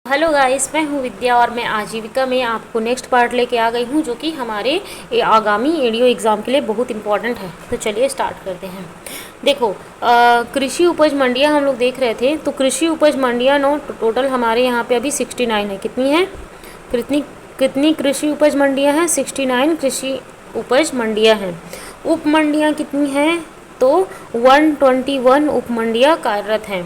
Hello guys, मैं हूँ विद्या और मैं आजीविका में आपको नेक्स्ट पार्ट लेके आ गई हूँ जो कि हमारे आगामी एडीओ एग्ज़ाम के लिए बहुत इंपॉर्टेंट है। तो चलिए स्टार्ट करते हैं। देखो, कृषि उपज मंडियाँ हम लोग देख रहे थे। तो कृषि उपज मंडियाँ टोटल हमारे यहाँ पे अभी 69 है। कितनी है? कितनी कितनी कृषि उपज मंडियाँ हैं? 69 कृषि उपज मंडियाँ हैं। उप मंडियाँ कितनी हैं? तो 121 उप मंडियाँ कार्यरत हैं।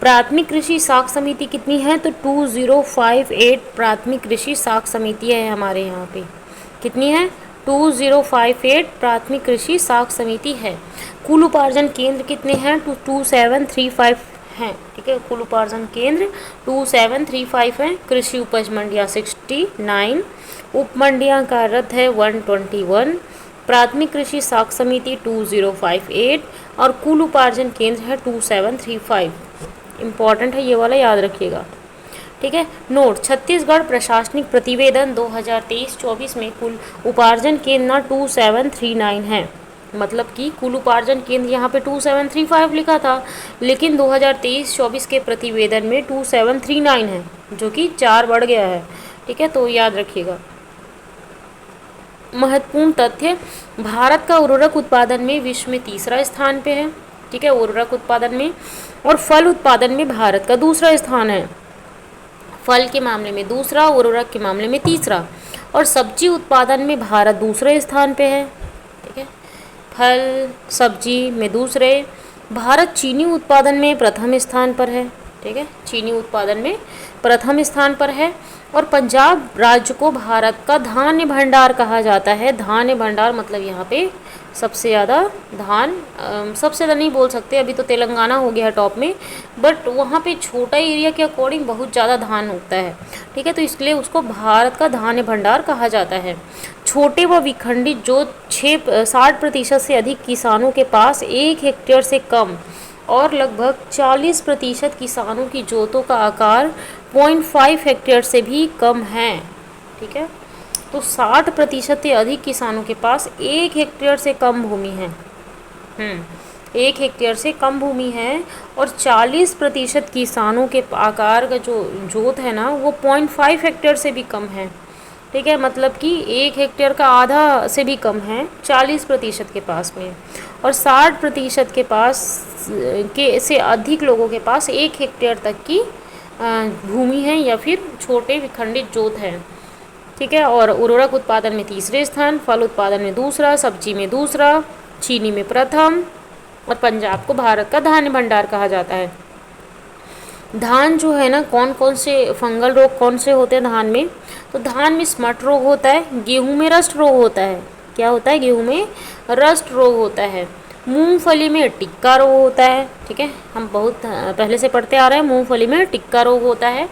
प्राथमिक कृषि साख समिति कितनी है? तो 2058 प्राथमिक कृषि साख समिति है हमारे यहाँ पे। कितनी है? 2058 प्राथमिक कृषि साख समिति है। कुल उपार्जन केंद्र कितने हैं? तो 2735 हैं। ठीक है, कुल उपार्जन केंद्र 2735 हैं। कृषि उपज मंडियाँ 69, उप मंडियाँ कार्यरत है 121, प्राथमिक कृषि साख समिति 2058 और कुल उपार्जन केंद्र है 2735। इम्पॉर्टेंट है, ये वाला याद रखिएगा। ठीक है। नोट, छत्तीसगढ़ प्रशासनिक प्रतिवेदन 2023-24 में कुल उपार्जन केंद्र 2739 है। मतलब कि कुल उपार्जन केंद्र यहाँ पे 2735 लिखा था, लेकिन 2023-24 के प्रतिवेदन में 2739 है, जो कि 4 बढ़ गया है। ठीक है, तो याद रखिएगा। महत्वपूर्ण तथ्य, भारत का उर्वरक उत्पादन में विश्व में तीसरा स्थान पे है। ठीक है, उर्वरक उत्पादन में। और फल उत्पादन में भारत का दूसरा स्थान है। फल के मामले में दूसरा, उर्वरक के मामले में तीसरा। और सब्जी उत्पादन में भारत दूसरे स्थान पे है। ठीक है, फल सब्जी में दूसरे। भारत चीनी उत्पादन में प्रथम स्थान पर है। ठीक है, चीनी उत्पादन में प्रथम स्थान पर है। और पंजाब राज्य को भारत का धान्य भंडार कहा जाता है। धान्य भंडार मतलब यहाँ पे सबसे ज़्यादा धान, सबसे ज़्यादा नहीं बोल सकते, अभी तो तेलंगाना हो गया है टॉप में, बट वहाँ पे छोटा एरिया के अकॉर्डिंग बहुत ज़्यादा धान उगता है। ठीक है, तो इसलिए उसको भारत का धान्य भंडार कहा जाता है। छोटे व विखंडित जो 60% से अधिक किसानों के पास 1 हेक्टेयर से कम और लगभग 40% किसानों की जोतों का आकार 0.5 हेक्टेयर से भी कम है। ठीक है, तो 60% से अधिक किसानों के पास 1 हेक्टेयर से कम भूमि है। 1 हेक्टेयर से कम भूमि है और 40% किसानों के आकार का जो जोत है ना, वो 0.5 हेक्टेयर से भी कम है। ठीक है, मतलब कि 1 हेक्टेयर का आधा से भी कम है 40% के पास में। और 60% के पास के से अधिक लोगों के पास 1 हेक्टेयर तक की भूमि है या फिर छोटे विखंडित जोत है। ठीक है, और उर्वरक उत्पादन में तीसरे स्थान, फल उत्पादन में दूसरा, सब्जी में दूसरा, चीनी में प्रथम। और पंजाब को भारत का धान्य भंडार कहा जाता है। धान जो है ना, कौन कौन से फंगल रोग कौन से होते हैं धान में? तो धान में स्मट रोग होता है, गेहूं में रस्ट रोग होता है। क्या होता है? गेहूं में रस्ट रोग होता है। मूंगफली में टिक्का रोग होता है। ठीक है, हम बहुत पहले से पढ़ते आ रहे हैं, मूंगफली में टिक्का रोग होता है।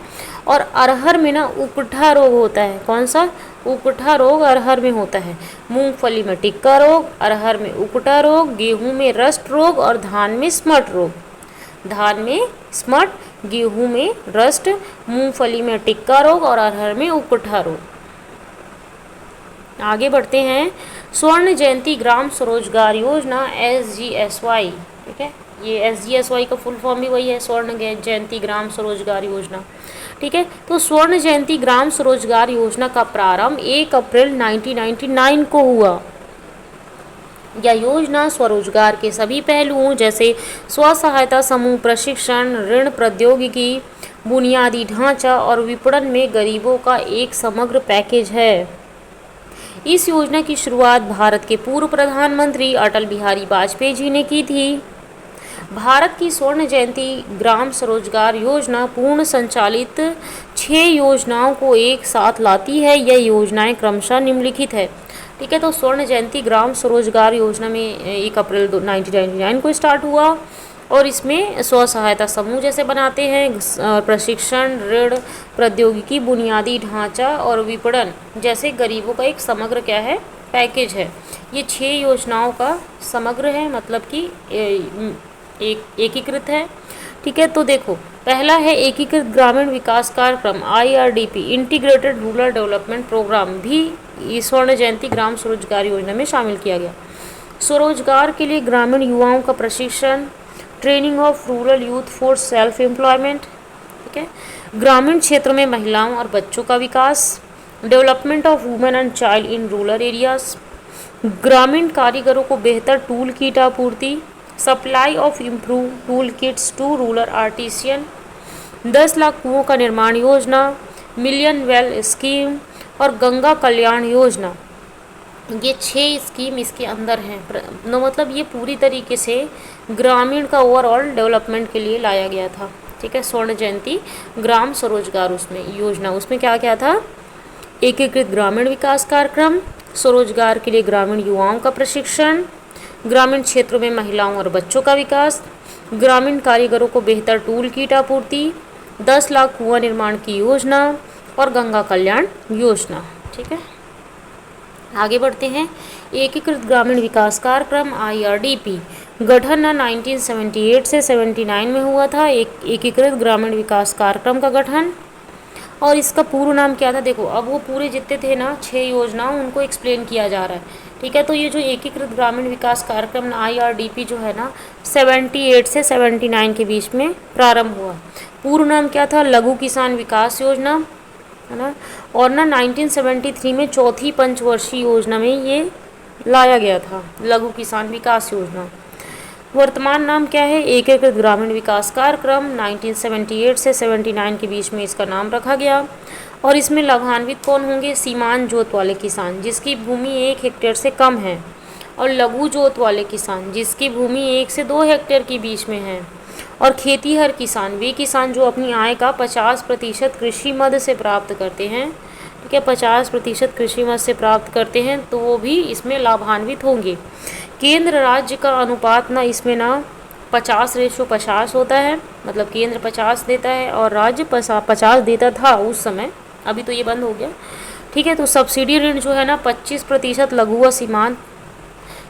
और अरहर में ना उकठा रोग होता है। कौन सा? उकठा रोग अरहर में होता है। मूंगफली में टिक्का रोग, अरहर में उकठा रोग, गेहूं में रस्ट रोग और धान में स्मट रोग। धान में स्मट, गेहूं में रस्ट, मूंगफली में टिक्का रोग और अरहर में उकठा रोग। आगे बढ़ते हैं। स्वर्ण जयंती ग्राम स्वरोजगार योजना SGSY। ठीक है, ये SGSY का फुल फॉर्म भी वही है, स्वर्ण जयंती ग्राम स्वरोजगार योजना। ठीक है, तो स्वर्ण जयंती ग्राम स्वरोजगार योजना का प्रारंभ 1 अप्रैल 1999 को हुआ। यह योजना स्वरोजगार के सभी पहलुओं जैसे स्व सहायता समूह, प्रशिक्षण, ऋण, प्रौद्योगिकी, बुनियादी ढांचा और विपणन में गरीबों का एक समग्र पैकेज है। इस योजना की शुरुआत भारत के पूर्व प्रधानमंत्री अटल बिहारी वाजपेयी जी ने की थी। भारत की स्वर्ण जयंती ग्राम स्वरोजगार योजना पूर्ण संचालित 6 योजनाओं को एक साथ लाती है। यह योजनाएं क्रमशः निम्नलिखित है। ठीक है, तो स्वर्ण जयंती ग्राम स्वरोजगार योजना में 1 अप्रैल 1999 को स्टार्ट हुआ और इसमें स्व सहायता समूह जैसे बनाते हैं, प्रशिक्षण, ऋण, प्रौद्योगिकी, बुनियादी ढांचा और विपणन जैसे गरीबों का एक समग्र क्या है? पैकेज है। ये 6 योजनाओं का समग्र है, मतलब कि एकीकृत है। ठीक है, तो देखो, पहला है एकीकृत ग्रामीण विकास कार्यक्रम IRDP, integrated rural development programme, भी स्वर्ण जयंती ग्राम स्वरोजगार योजना में शामिल किया गया। स्वरोजगार के लिए ग्रामीण युवाओं का प्रशिक्षण, training of rural youth for self employment. ठीक है, ग्रामीण क्षेत्र में महिलाओं और बच्चों का विकास, development of women and child in rural areas, ग्रामीण कारीगरों को बेहतर टूल किट आपूर्ति, supply of improve tool kits to rural artisan, 10 lakh कुओं का निर्माण योजना, मिलियन वेल स्कीम और गंगा कल्याण योजना। ये 6 स्कीम इसके अंदर हैं। मतलब ये पूरी तरीके से ग्रामीण का ओवरऑल डेवलपमेंट के लिए लाया गया था। ठीक है, स्वर्ण जयंती ग्राम स्वरोजगार उसमें योजना, उसमें क्या क्या था, एकीकृत ग्रामीण विकास कार्यक्रम, स्वरोजगार के लिए ग्रामीण युवाओं का प्रशिक्षण, ग्रामीण क्षेत्रों में महिलाओं और बच्चों का विकास, ग्रामीण कारीगरों को बेहतर टूल किट आपूर्ति, 10 लाख कुआं निर्माण की योजना और गंगा कल्याण योजना। ठीक है, आगे बढ़ते हैं। एकीकृत ग्रामीण विकास कार्यक्रम IRDP गठन 1978 से 79 में हुआ था। एकीकृत ग्रामीण विकास कार्यक्रम का गठन, और इसका पूर्ण नाम क्या था, देखो अब वो पूरे जितने थे ना 6 योजनाओं उनको एक्सप्लेन किया जा रहा है। ठीक है, तो ये जो एकीकृत ग्रामीण विकास कार्यक्रम IRDP जो है ना 78 से 79 के बीच में प्रारंभ हुआ। पूर्ण नाम क्या था, लघु किसान विकास योजना, है ना। और ना 1973 में चौथी पंचवर्षीय योजना में ये लाया गया था, लघु किसान विकास योजना। वर्तमान नाम क्या है, एकीकृत ग्रामीण विकास कार्यक्रम। 1978 से 79 के बीच में इसका नाम रखा गया। और इसमें लाभान्वित कौन होंगे, सीमांत जोत वाले किसान जिसकी भूमि 1 हेक्टेयर से कम है, और लघु जोत वाले किसान जिसकी भूमि 1 से 2 हेक्टेयर के बीच में है, और खेतीहर किसान वे किसान जो अपनी आय का 50% कृषि मद से प्राप्त करते हैं। ठीक है, 50% कृषि मद से प्राप्त करते हैं तो वो भी इसमें लाभान्वित होंगे। केंद्र राज्य का अनुपात ना इसमें ना 50:50 होता है, मतलब केंद्र 50 देता है और राज्य 50 देता था उस समय, अभी तो ये बंद हो गया। ठीक है, तो सब्सिडी ऋण जो है ना 25% लघु व सीमांत,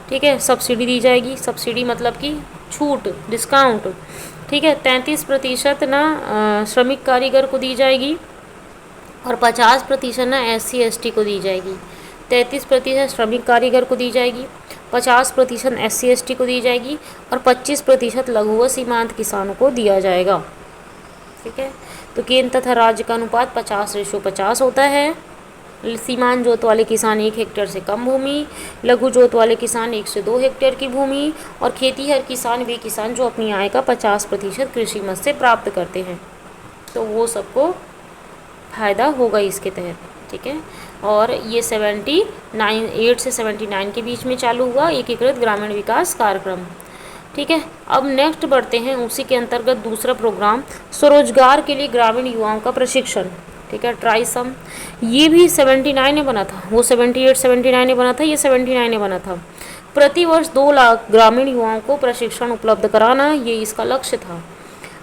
ठीक है, सब्सिडी दी जाएगी। सब्सिडी मतलब कि छूट, डिस्काउंट। ठीक है, 33% ना श्रमिक कारीगर को दी जाएगी, और 50% ना SC ST को दी जाएगी। 33% श्रमिक कारीगर को दी जाएगी, 50% SC ST को दी जाएगी, और 25% लघु व सीमांत किसानों को दिया जाएगा। ठीक है, तो केंद्र तथा राज्य का अनुपात 50:50 होता है। सीमांत जोत वाले किसान 1 हेक्टेयर से कम भूमि, लघु जोत वाले किसान 1 से 2 हेक्टेयर की भूमि, और खेतीहर किसान वे किसान जो अपनी आय का 50% कृषि मद से प्राप्त करते हैं, तो वो सबको फायदा होगा इसके तहत। ठीक है, और ये 78 से 79 के बीच में चालू हुआ एकीकृत ग्रामीण विकास कार्यक्रम। ठीक है, अब नेक्स्ट बढ़ते हैं, उसी के अंतर्गत दूसरा प्रोग्राम स्वरोजगार के लिए ग्रामीण युवाओं का प्रशिक्षण। ठीक है, ट्राइसम, ये भी 79 में बना था, वो 78-79 में बना था, ये 79 में बना था। प्रतिवर्ष 2 लाख ग्रामीण युवाओं को प्रशिक्षण उपलब्ध कराना, ये इसका लक्ष्य था।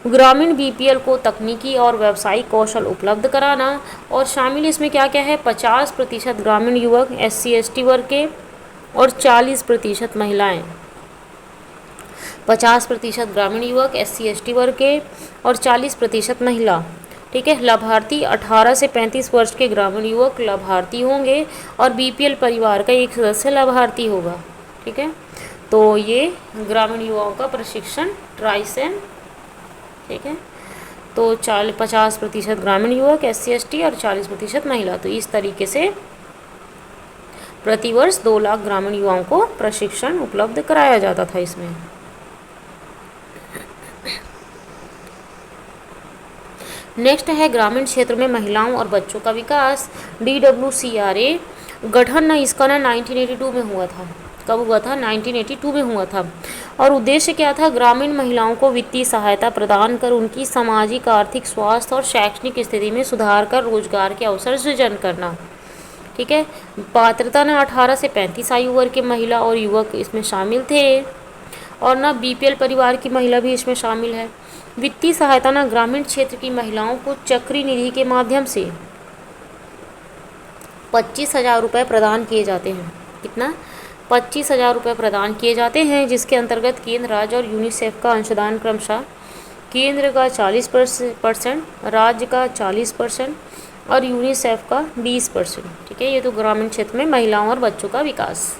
ग्रामीण BPL को तकनीकी और व्यावसायिक कौशल उपलब्ध कराना, और शामिल इसमें क्या क्या है, 50% ग्रामीण युवक SC ST वर्ग के, और 40% महिलाएं। 50% ग्रामीण युवक SC ST वर्ग के, और 40% महिला। ठीक है, लाभार्थी 18 से 35 वर्ष के ग्रामीण युवक लाभार्थी होंगे, और BPL परिवार का एक सदस्य लाभार्थी होगा। ठीक है, तो ये ग्रामीण युवाओं का प्रशिक्षण ट्राइसेम। ठीक है, तो 50% ग्रामीण युवक SC ST और 40% महिला। तो इस तरीके से प्रतिवर्ष 2 लाख ग्रामीण युवाओं को प्रशिक्षण उपलब्ध कराया जाता था इसमें। नेक्स्ट है ग्रामीण क्षेत्र में महिलाओं और बच्चों का विकास, DWCRA गठन ना इसका ना 1982 में हुआ था। कब हुआ था, 1982 में हुआ था। और उद्देश्य क्या था, ग्रामीण महिलाओं को वित्तीय सहायता प्रदान कर उनकी सामाजिक, आर्थिक, स्वास्थ्य और शैक्षणिक स्थिति में सुधार कर रोजगार के अवसर सृजन करना। ठीक है, पात्रता ना 18 से 35 आयु वर्ग के महिला और युवक इसमें शामिल थे, और ना BPL परिवार की महिला भी इसमें शामिल है। वित्तीय सहायता ना ग्रामीण क्षेत्र की महिलाओं को चक्री निधि के माध्यम से 25,000 रुपये प्रदान किए जाते हैं। कितना, 25,000 रुपये प्रदान किए जाते हैं, जिसके अंतर्गत केंद्र, राज्य और यूनिसेफ का अंशदान क्रमशः केंद्र का 40%, राज्य का 40% और यूनिसेफ का 20%। ठीक है, ये तो ग्रामीण क्षेत्र में महिलाओं और बच्चों का विकास।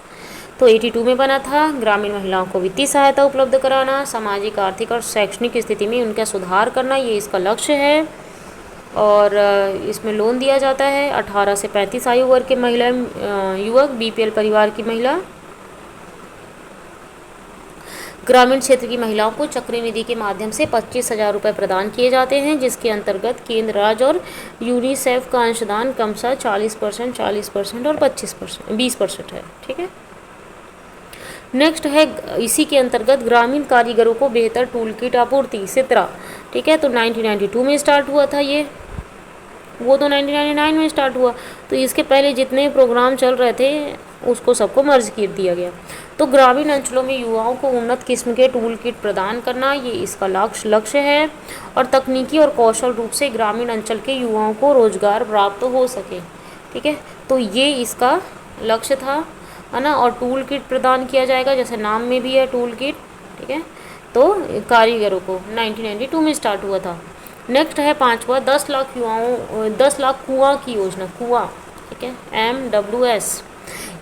तो 82 में बना था। ग्रामीण महिलाओं को वित्तीय सहायता उपलब्ध कराना, सामाजिक, आर्थिक और शैक्षणिक स्थिति में उनका सुधार करना, ये इसका लक्ष्य है। और इसमें लोन दिया जाता है 18 से 35 आयु वर्ग के महिला युवक, बीपीएल परिवार की महिला, ग्रामीण क्षेत्र की महिलाओं को चक्रनिधि के माध्यम से 25,000 रुपये प्रदान किए जाते हैं, जिसके अंतर्गत केंद्र, राज्य और यूनिसेफ का अंशदान क्रमशः 40%, 40% और 25%, 20% है। ठीक है। नेक्स्ट है, इसी के अंतर्गत ग्रामीण कारीगरों को बेहतर टूल किट आपूर्ति, सित्रा। ठीक है, तो 1992 में स्टार्ट हुआ था ये, वो तो 1999 में स्टार्ट हुआ। तो इसके पहले जितने प्रोग्राम चल रहे थे उसको सबको मर्ज कर दिया गया। तो ग्रामीण अंचलों में युवाओं को उन्नत किस्म के टूल किट प्रदान करना, ये इसका लक्ष्य है, और तकनीकी और कौशल रूप से ग्रामीण अंचल के युवाओं को रोजगार प्राप्त हो सके। ठीक है, तो ये इसका लक्ष्य था, है ना। और टूल किट प्रदान किया जाएगा, जैसे नाम में भी है टूल किट। ठीक है, तो कारीगरों को 1992 में स्टार्ट हुआ था। नेक्स्ट है पांचवा, 10 लाख युवाओं 10 लाख कुआं की योजना, कुआं। ठीक है, MWS।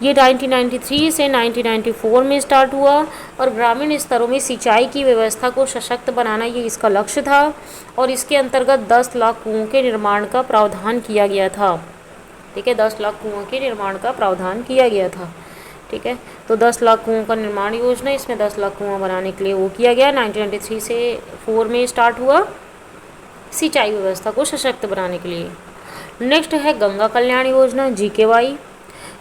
ये 1993 से 1994 में स्टार्ट हुआ, और ग्रामीण स्तरों में सिंचाई की व्यवस्था को सशक्त बनाना, ये इसका लक्ष्य था। और इसके अंतर्गत 10 लाख कुओं के निर्माण का प्रावधान किया गया था। ठीक है, 10 लाख कुओं के निर्माण का प्रावधान किया गया था। ठीक है, तो 10 लाख कुओं का निर्माण योजना, इसमें 10 लाख कुआं बनाने के लिए वो किया गया। 1993 से 4 में स्टार्ट हुआ, सिंचाई व्यवस्था को सशक्त बनाने के लिए। नेक्स्ट है गंगा कल्याण योजना, GKY।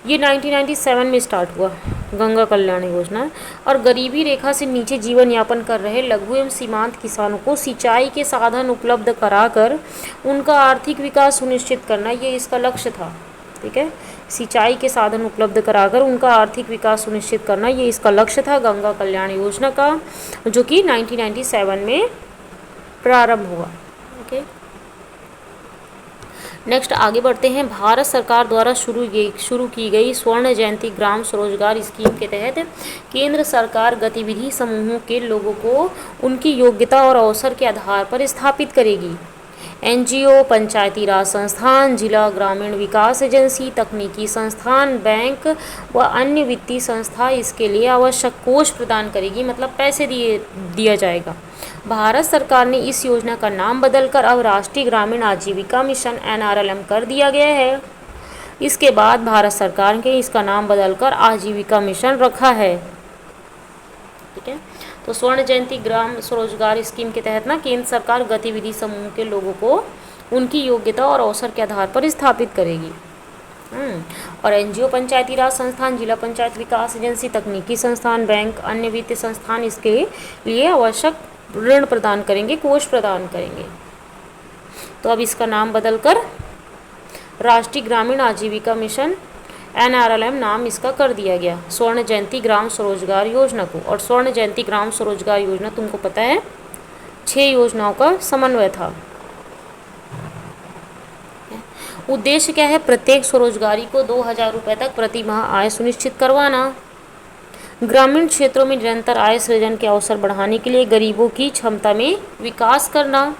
ये 1997 में स्टार्ट हुआ, गंगा कल्याण योजना। और गरीबी रेखा से नीचे जीवन यापन कर रहे लघु एवं सीमांत किसानों को सिंचाई के साधन उपलब्ध कराकर उनका आर्थिक विकास सुनिश्चित करना, ये इसका लक्ष्य था। ठीक है, सिंचाई के साधन उपलब्ध कराकर उनका आर्थिक विकास सुनिश्चित करना, ये इसका लक्ष्य था गंगा कल्याण योजना का, जो कि 1997 में प्रारंभ हुआ। ओके, नेक्स्ट आगे बढ़ते हैं। भारत सरकार द्वारा शुरू की गई स्वर्ण जयंती ग्राम स्वरोजगार स्कीम के तहत केंद्र सरकार गतिविधि समूहों के लोगों को उनकी योग्यता और अवसर के आधार पर स्थापित करेगी। NGO, पंचायती राज संस्थान, जिला ग्रामीण विकास एजेंसी, तकनीकी संस्थान, बैंक व अन्य वित्तीय संस्था इसके लिए आवश्यक कोष प्रदान करेगी, मतलब पैसे दिया जाएगा। भारत सरकार ने इस योजना का नाम बदलकर अब राष्ट्रीय ग्रामीण आजीविका मिशन NRLM कर दिया गया है। इसके बाद भारत सरकार ने इसका नाम बदलकर आजीविका मिशन रखा है। ठीक है, तो स्वर्ण जयंती ग्राम स्वरोजगार स्कीम के तहत ना केंद्र सरकार गतिविधि समूह के लोगों को उनकी योग्यता और अवसर के आधार पर स्थापित करेगी। और NGO, पंचायती राज संस्थान, जिला पंचायत विकास एजेंसी, तकनीकी संस्थान, बैंक, अन्य वित्तीय संस्थान इसके लिए आवश्यक ऋण प्रदान करेंगे, कोष प्रदान करेंगे। तो अब इसका नाम बदलकर राष्ट्रीय ग्रामीण आजीविका मिशन NRLM नाम इसका कर दिया गया, स्वर्ण जयंती ग्राम स्वरोजगार योजना को। और स्वर्ण जयंती ग्राम स्वरोजगार योजना तुमको पता है 6 योजनाओं का समन्वय था। उद्देश्य क्या है? प्रत्येक स्वरोजगारी को 2,000 रुपये तक प्रति माह आय सुनिश्चित करवाना, ग्रामीण क्षेत्रों में निरंतर आय सृजन के अवसर बढ़ाने के लिए गरीबों की क्षमता में विकास करना,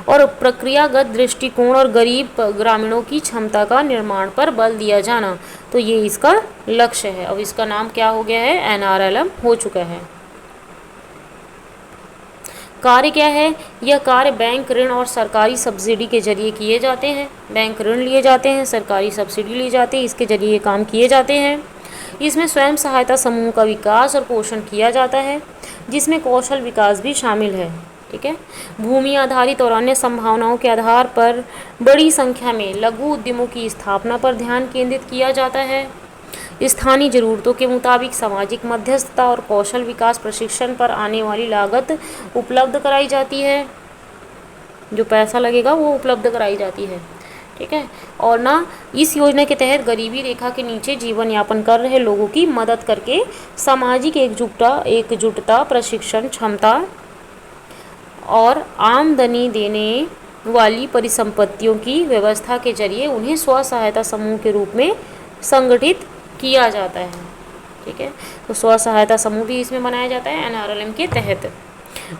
और प्रक्रियागत दृष्टिकोण और गरीब ग्रामीणों की क्षमता का निर्माण पर बल दिया जाना। तो ये इसका लक्ष्य है। अब इसका नाम क्या हो गया है? NRLM हो चुका है। कार्य क्या है? यह कार्य बैंक ऋण और सरकारी सब्सिडी के जरिए किए जाते हैं। बैंक ऋण लिए जाते हैं, सरकारी सब्सिडी ली जाती है, इसके जरिए काम किए जाते हैं। इसमें स्वयं सहायता समूह का विकास और पोषण किया जाता है, जिसमें कौशल विकास भी शामिल है। ठीक है, भूमि आधारित और अन्य संभावनाओं के आधार पर बड़ी संख्या में लघु उद्यमों की स्थापना पर ध्यान केंद्रित किया जाता है। स्थानीय ज़रूरतों के मुताबिक सामाजिक मध्यस्थता और कौशल विकास प्रशिक्षण पर आने वाली लागत उपलब्ध कराई जाती है, जो पैसा लगेगा वो उपलब्ध कराई जाती है। ठीक है, और ना इस योजना के तहत गरीबी रेखा के नीचे जीवन यापन कर रहे लोगों की मदद करके सामाजिक एकजुटता, प्रशिक्षण, क्षमता और आमदनी देने वाली परिसंपत्तियों की व्यवस्था के जरिए उन्हें स्व सहायता समूह के रूप में संगठित किया जाता है। ठीक है, तो स्व सहायता समूह भी इसमें बनाया जाता है NRLM के तहत।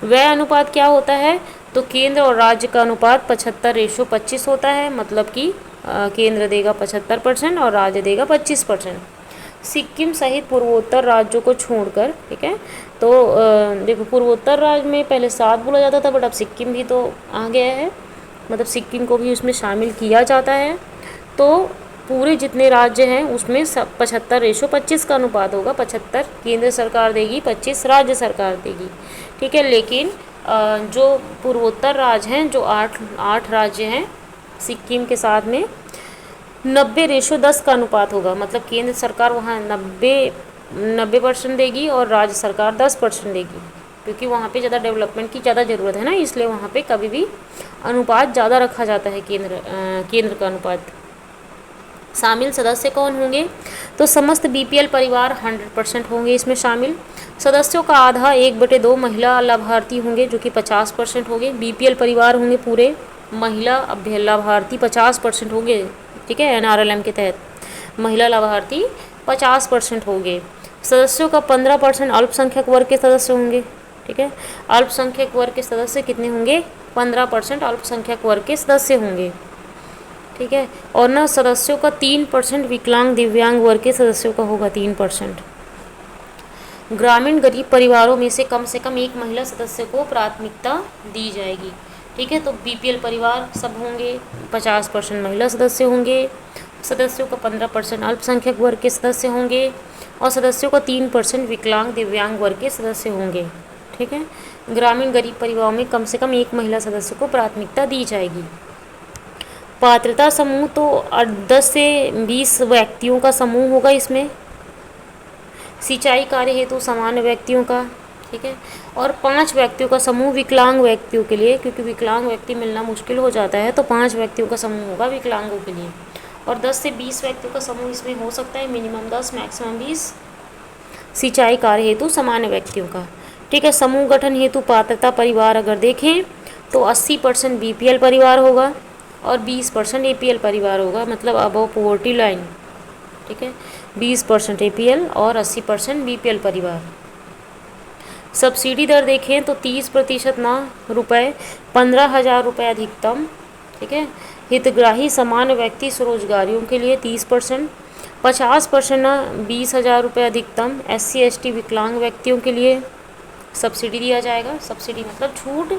व्यय अनुपात क्या होता है? तो केंद्र और राज्य का अनुपात 75:25 होता है, मतलब कि केंद्र देगा 75% और राज्य देगा 25%। सिक्किम सहित पूर्वोत्तर राज्यों को छोड़कर, ठीक है, तो देखो पूर्वोत्तर राज्य में पहले 7 बोला जाता था, बट अब सिक्किम भी तो आ गया है। मतलब सिक्किम को भी उसमें शामिल किया जाता है, तो पूरे जितने राज्य हैं उसमें 75:25 का अनुपात होगा। 75 केंद्र सरकार देगी, 25 राज्य सरकार देगी, ठीक है। लेकिन जो पूर्वोत्तर राज्य हैं, जो आठ राज्य हैं सिक्किम के साथ में, 90:10 का अनुपात होगा। मतलब केंद्र सरकार वहाँ 90% देगी और राज्य सरकार 10% देगी, क्योंकि वहाँ पे ज़्यादा डेवलपमेंट की ज़्यादा ज़रूरत है ना, इसलिए वहाँ पे कभी भी अनुपात ज़्यादा रखा जाता है, केंद्र का अनुपात। शामिल सदस्य कौन होंगे? तो समस्त बीपीएल परिवार 100% होंगे इसमें शामिल। सदस्यों का आधा 1/2 महिला लाभार्थी होंगे, जो कि 50% होंगे। बीपीएल परिवार होंगे पूरे, महिला लाभार्थी 50% होंगे, ठीक है। एनआरएलएम के तहत महिला लाभार्थी 50% होंगे। सदस्यों का 15% अल्पसंख्यक वर्ग के सदस्य होंगे, ठीक है। अल्पसंख्यक वर्ग के सदस्य कितने होंगे? 15% अल्पसंख्यक वर्ग के सदस्य होंगे, ठीक है। और ना सदस्यों का 3% विकलांग दिव्यांग वर्ग के सदस्यों का होगा, 3%। ग्रामीण गरीब परिवारों में से कम एक महिला सदस्य को प्राथमिकता दी जाएगी, ठीक है। तो बीपीएल परिवार सब होंगे, 50% महिला सदस्य होंगे, सदस्यों का 15% अल्पसंख्यक वर्ग के सदस्य होंगे, और सदस्यों का 3% विकलांग दिव्यांग वर्ग के सदस्य होंगे, ठीक है। ग्रामीण गरीब परिवारों में कम से कम एक महिला सदस्य को प्राथमिकता दी जाएगी। पात्रता समूह तो 10 से 20 व्यक्तियों का समूह होगा इसमें, सिंचाई कार्य हेतु सामान्य व्यक्तियों का, ठीक है। और 5 व्यक्तियों का समूह विकलांग व्यक्तियों के लिए, क्योंकि विकलांग व्यक्ति मिलना मुश्किल हो जाता है, तो 5 व्यक्तियों का समूह होगा विकलांगों के लिए। और 10 से 20 व्यक्तियों का समूह इसमें हो सकता है, मिनिमम 10 मैक्सिमम 20 सिंचाई कार्य हेतु सामान्य व्यक्तियों का, ठीक है। समूह गठन हेतु पात्रता परिवार अगर देखें तो 80% बीपीएल परिवार होगा और 20% एपीएल परिवार होगा, मतलब अबव पॉवर्टी लाइन, ठीक है। 20% एपीएल और 80% बीपीएल परिवार। सब्सिडी दर देखें तो 30% ना रुपये, 15,000 रुपये अधिकतम, ठीक है। हितग्राही सामान्य व्यक्ति स्वरोजगारियों के लिए 30%, 50% ना 20,000 रुपये अधिकतम SC ST विकलांग व्यक्तियों के लिए सब्सिडी दिया जाएगा, सब्सिडी मतलब छूट।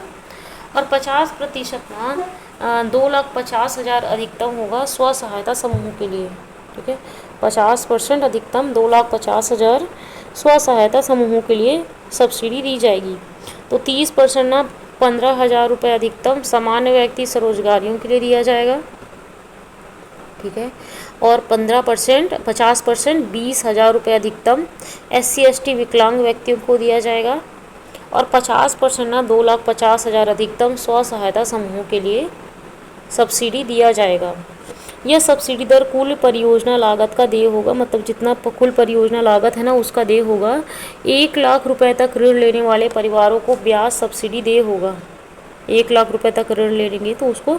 और 50% ना 2,50,000 अधिकतम होगा स्व सहायता समूह के लिए, ठीक है। 50% अधिकतम 2,50,000 स्व सहायता समूहों के लिए सब्सिडी दी जाएगी। तो 30% ना 15,000 रुपये अधिकतम सामान्य व्यक्ति स्वरोजगारियों के लिए दिया जाएगा, ठीक है। और 50% 20,000 रुपये अधिकतम SC ST विकलांग व्यक्तियों को दिया जाएगा। और 50% ना 2,50,000 अधिकतम स्व सहायता समूहों के लिए सब्सिडी दिया जाएगा। यह सब्सिडी दर कुल परियोजना लागत का देय होगा, मतलब जितना कुल परियोजना लागत है ना उसका देय होगा। 1 लाख रुपए तक ऋण लेने वाले परिवारों को ब्याज सब्सिडी देय होगा। 1 लाख रुपए तक ऋण ले लेंगे तो उसको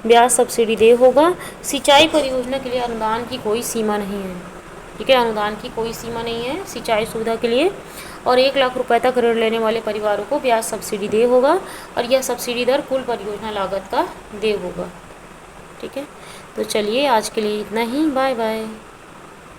ब्याज सब्सिडी देय होगा। सिंचाई परियोजना के लिए अनुदान की कोई सीमा नहीं है, ठीक है। अनुदान की कोई सीमा नहीं है सिंचाई सुविधा के लिए। और 1 लाख रुपए तक ऋण लेने वाले परिवारों को ब्याज सब्सिडी देय होगा, और यह सब्सिडी दर कुल परियोजना लागत का देय होगा, ठीक है। तो चलिए आज के लिए इतना ही, बाय बाय।